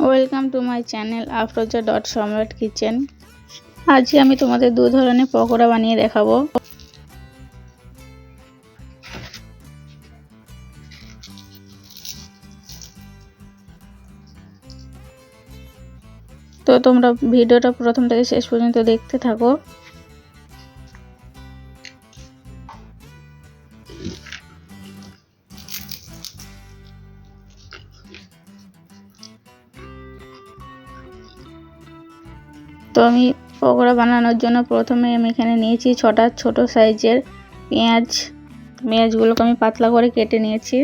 Welcome to my channel Afroza dot সম্রাট kitchen. আজকে আমি তোমাদের দু ধরনের পকোড়া বানিয়ে দেখাবো। তো তোমরা ভিডিওটা প্রথম থেকে শেষ পর্যন্ত দেখতে থাকো। তো আমি পকোড়া বানানোর জন্য প্রথমে আমি এখানে নিয়েছি 6টা ছোট সাইজের পেঁয়াজগুলোকে আমি পাতলা করে কেটে নিয়েছি।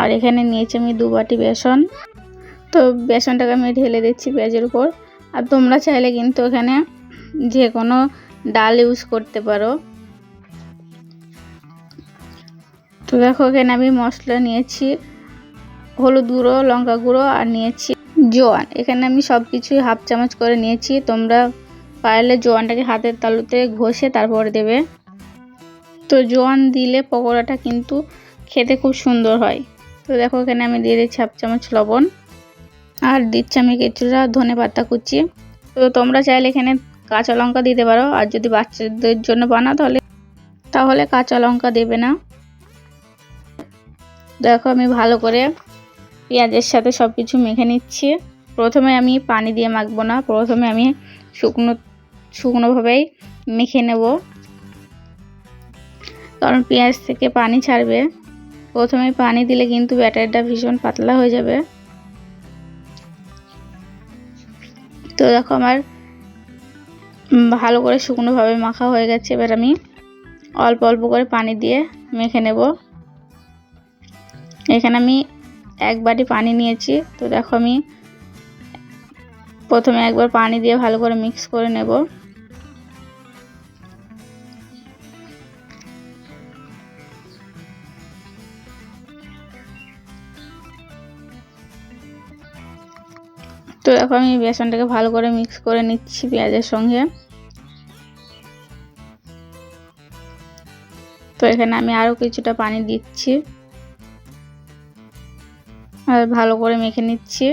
আর এখানে নিয়েছি আমি 2 বাটি বেসন। তো বেসনটাকে আমি ঢেলে দিচ্ছি পেঁয়াজের উপর। আর তোমরা চাইলে কিন্তু এখানে যে কোনো ডাল ইউজ করতে পারো। তো দেখো এখানে আমি মশলা নিয়েছি হলুদ গুঁড়ো, লঙ্কা গুঁড়ো আর নিয়েছি জোয়ান। এখানে আমি সব কিছুই হাফ চামচ করে নিয়েছি। তোমরা পারলে জোয়ানটাকে হাতের তালুতে ঘষে তারপর দেবে। তো জোয়ান দিলে পকোড়াটা কিন্তু খেতে খুব সুন্দর হয়। তো দেখো এখানে আমি দিয়ে দিচ্ছি হাফ চামচ লবণ আর দিচ্ছি আমি কিছুটা ধনেপাতা কুচি। তো তোমরা চাইলে এখানে কাঁচা লঙ্কা দিতে পারো, আর যদি বাচ্চাদের জন্য বানাও তাহলে কাঁচা লঙ্কা দেবে না। দেখো আমি ভালো করে পেঁয়াজের সাথে সব কিছু মেখে নিচ্ছি। প্রথমে আমি পানি দিয়ে মাখবো না, প্রথমে আমি শুকনোভাবেই মেখে নেব, কারণ পেঁয়াজ থেকে পানি ছাড়বে। প্রথমে পানি দিলে কিন্তু ব্যাটারটা ভীষণ পাতলা হয়ে যাবে। তো দেখো আমার ভালো করে শুকনোভাবে মাখা হয়ে গেছে। এবার আমি অল্প অল্প করে পানি দিয়ে মেখে নেব। এখানে আমি 1 বাটি পানি নিয়েছি। তো দেখো আমি প্রথমে একবার পানি দিয়ে ভালো করে মিক্স করে নেব। তো দেখো আমি বেসনটাকে ভালো করে মিক্স করে নিচ্ছি পেঁয়াজের সঙ্গে। তো এখানে আমি আরো কিছুটা পানি দিচ্ছি আর ভালো করে মেখে নিচ্ছি।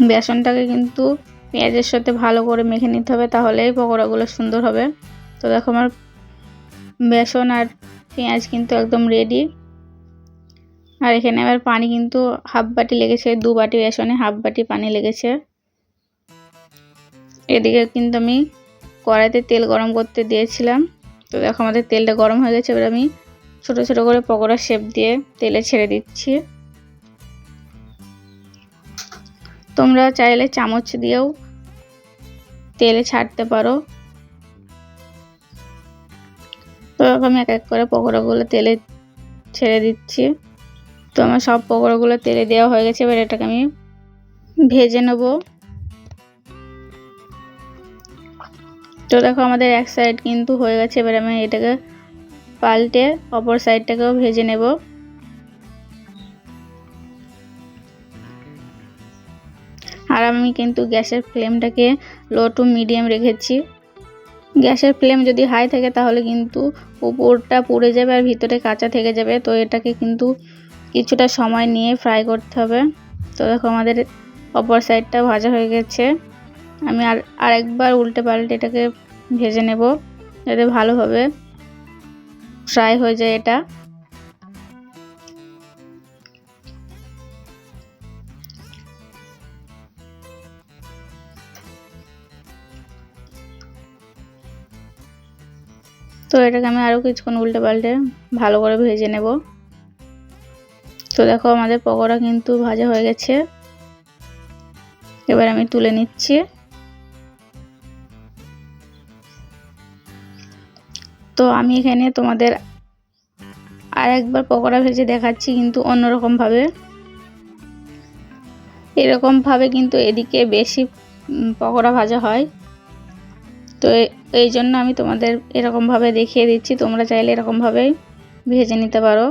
বেসনটাকে কিন্তু পেঁয়াজের সাথে ভালো করে মেখে নিতে হবে, তাহলেই পকোড়াগুলো সুন্দর হবে। তো দেখো আমার বেসন আর পেঁয়াজ কিন্তু একদম রেডি। আর এখানে আবার পানি কিন্তু হাফ বাটি লেগেছে, 2 বাটি বেসনে হাফ বাটি পানি লেগেছে। এদিকে কিন্তু আমি কড়াইতে তেল গরম করতে দিয়েছিলাম। তো দেখো আমাদের তেলটা গরম হয়ে গেছে। এবার আমি ছোট ছোট করে পকোড়া শেপ দিয়ে তেলে ছেড়ে দিচ্ছি। তোমরা চাইলে চামচ দিয়েও তেলে ছাড়তে পারো। তো আমি এক এক করে পকোড়াগুলো তেলে ছেড়ে দিচ্ছি। তো আমার সব পকোড়াগুলো তেলে দেওয়া হয়ে গেছে। এবার এটাকে আমি ভেজে নেব। তো দেখো আমাদের এক সাইড কিন্তু হয়ে গেছে। এবার আমি এটাকে পাল্টে অপর সাইডটাকেও ভেজে নেব। আর আমি কিন্তু গ্যাসের ফ্লেমটাকে লো টু মিডিয়াম রেখেছি। গ্যাসের ফ্লেম যদি হাই থাকে তাহলে কিন্তু উপরটা পুড়ে যাবে আর ভিতরে কাঁচা থেকে যাবে। তো এটাকে কিন্তু কিছুটা সময় নিয়ে ফ্রাই করতে হবে। তো দেখো আমাদের অপর সাইডটা ভাজা হয়ে গেছে। আমি আরেকবার উল্টে পাল্টে এটাকে ভেজে নেব, যাতে ভালোভাবে ফ্রাই হয়ে যায় এটা। তো এটাকে আমি আরও কিছুক্ষণ উল্টে পাল্টে ভালো করে ভেজে নেব। তো দেখো আমাদের পকোড়া কিন্তু ভাজা হয়ে গেছে। এবার আমি তুলে নিচ্ছি। তো আমি এখানে তোমাদের আরেকবার পকোড়া ভেজে দেখাচ্ছি, কিন্তু অন্যরকম ভাবে। এরকম ভাবে কিন্তু এদিকে বেশি পকোড়া ভাজা হয়। তো এই জন্য আমি তোমাদের এরকম ভাবে দেখিয়ে দিচ্ছি। তোমরা চাইলে এরকম ভাবে ভেজে নিতে পারো।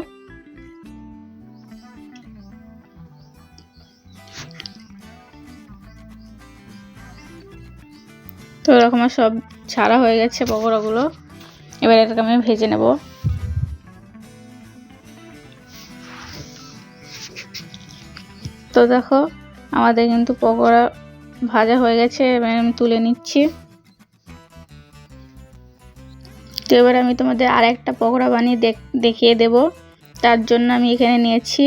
তো এরকম সব ছাড়া হয়ে গেছে পকোড়াগুলো। এবার এটাকে আমি ভেজে নেব। তো দেখো আমাদের কিন্তু পকোড়া ভাজা হয়ে গেছে, এবার আমি তুলে নিচ্ছি। তো এবার আমি তোমাদের আরেকটা পকোড়া বানিয়ে দেখিয়ে দেব। তার জন্য আমি এখানে নিয়েছি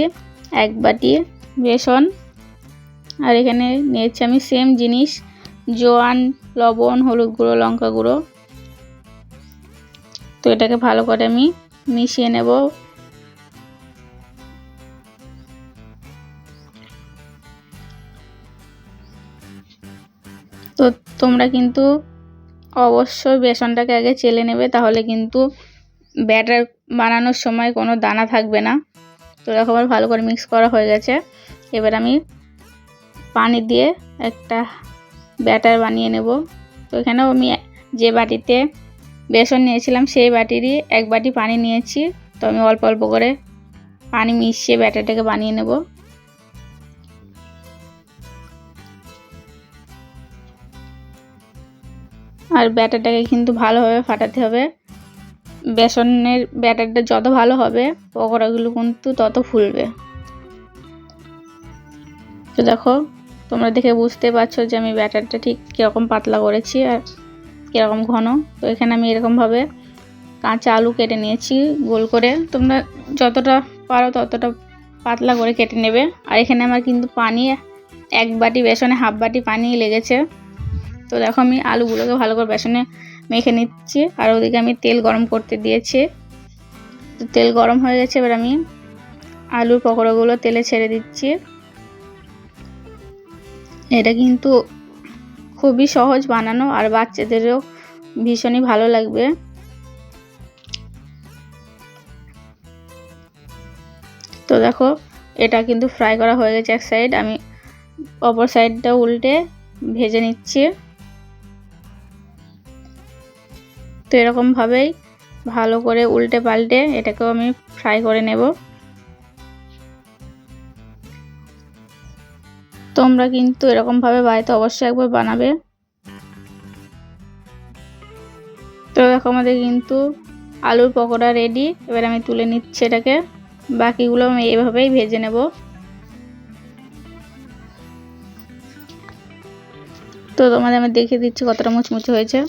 1 বাটি বেসন, আর এখানে নিয়েছি আমি সেম জিনিস জোয়ান, লবণ, হলুদ গুঁড়ো, লঙ্কা গুঁড়ো। তো এটাকে ভালো করে আমি মিশিয়ে নেব। তো তোমরা কিন্তু অবশ্যই বেসনটাকে আগে চেলে নেবে, তাহলে কিন্তু ব্যাটার বানানোর সময় কোনো দানা থাকবে না। তো দেখো আবার ভালো করে মিক্স করা হয়ে গেছে। এবার আমি পানি দিয়ে একটা ব্যাটার বানিয়ে নেব। তো এখানেও আমি যে বাটিতে বেসন নিয়েছিলাম সেই বাটিরই 1 বাটি পানি নিয়েছি। তো আমি অল্প অল্প করে পানি মিশিয়ে ব্যাটারটাকে বানিয়ে নেব। আর ব্যাটারটাকে কিন্তু ভালোভাবে ফাটাতে হবে। বেসনের ব্যাটারটা যত ভালো হবে পকোড়াগুলো কিন্তু তত ফুলবে। তো দেখো তোমরা দেখে বুঝতে পারছো যে আমি ব্যাটারটা ঠিক কীরকম পাতলা করেছি আর কীরকম ঘন। তো এখানে আমি এরকমভাবে কাঁচা আলু কেটে নিয়েছি গোল করে। তোমরা যতটা পারো ততটা পাতলা করে কেটে নেবে। আর এখানে আমার কিন্তু পানি 1 বাটি বেসনে 1/2 বাটি পানি লেগেছে। তো দেখো আমি আলুগুলোকে ভালো করে বেসনে মেখে নিচ্ছি, আর ওদিকে আমি তেল গরম করতে দিয়েছি। তো তেল গরম হয়ে গেছে, এবার আমি আলুর পকোড়াগুলো তেলে ছেড়ে দিচ্ছি। এটা কিন্তু খুবই সহজ বানানো, আর বাচ্চাদেরও ভীষণই ভালো লাগবে। তো দেখো এটা কিন্তু ফ্রাই করা হয়ে গেছে এক সাইড, আমি অপর সাইডটা উল্টে ভেজে নিচ্ছি। তো এরকমভাবেই ভালো করে উল্টে পাল্টে এটাকেও আমি ফ্রাই করে নেব। তোমরা কিন্তু এরকমভাবে বাড়িতে অবশ্যই একবার বানাবে। তো দেখো আমাদের কিন্তু আলুর পকোড়া রেডি। এবার আমি তুলে নিচ্ছি এটাকে, বাকিগুলো আমি এভাবেই ভেজে নেব। তো তোমাদের আমি দেখিয়ে দিচ্ছি কতটা মুচমুচে হয়েছে।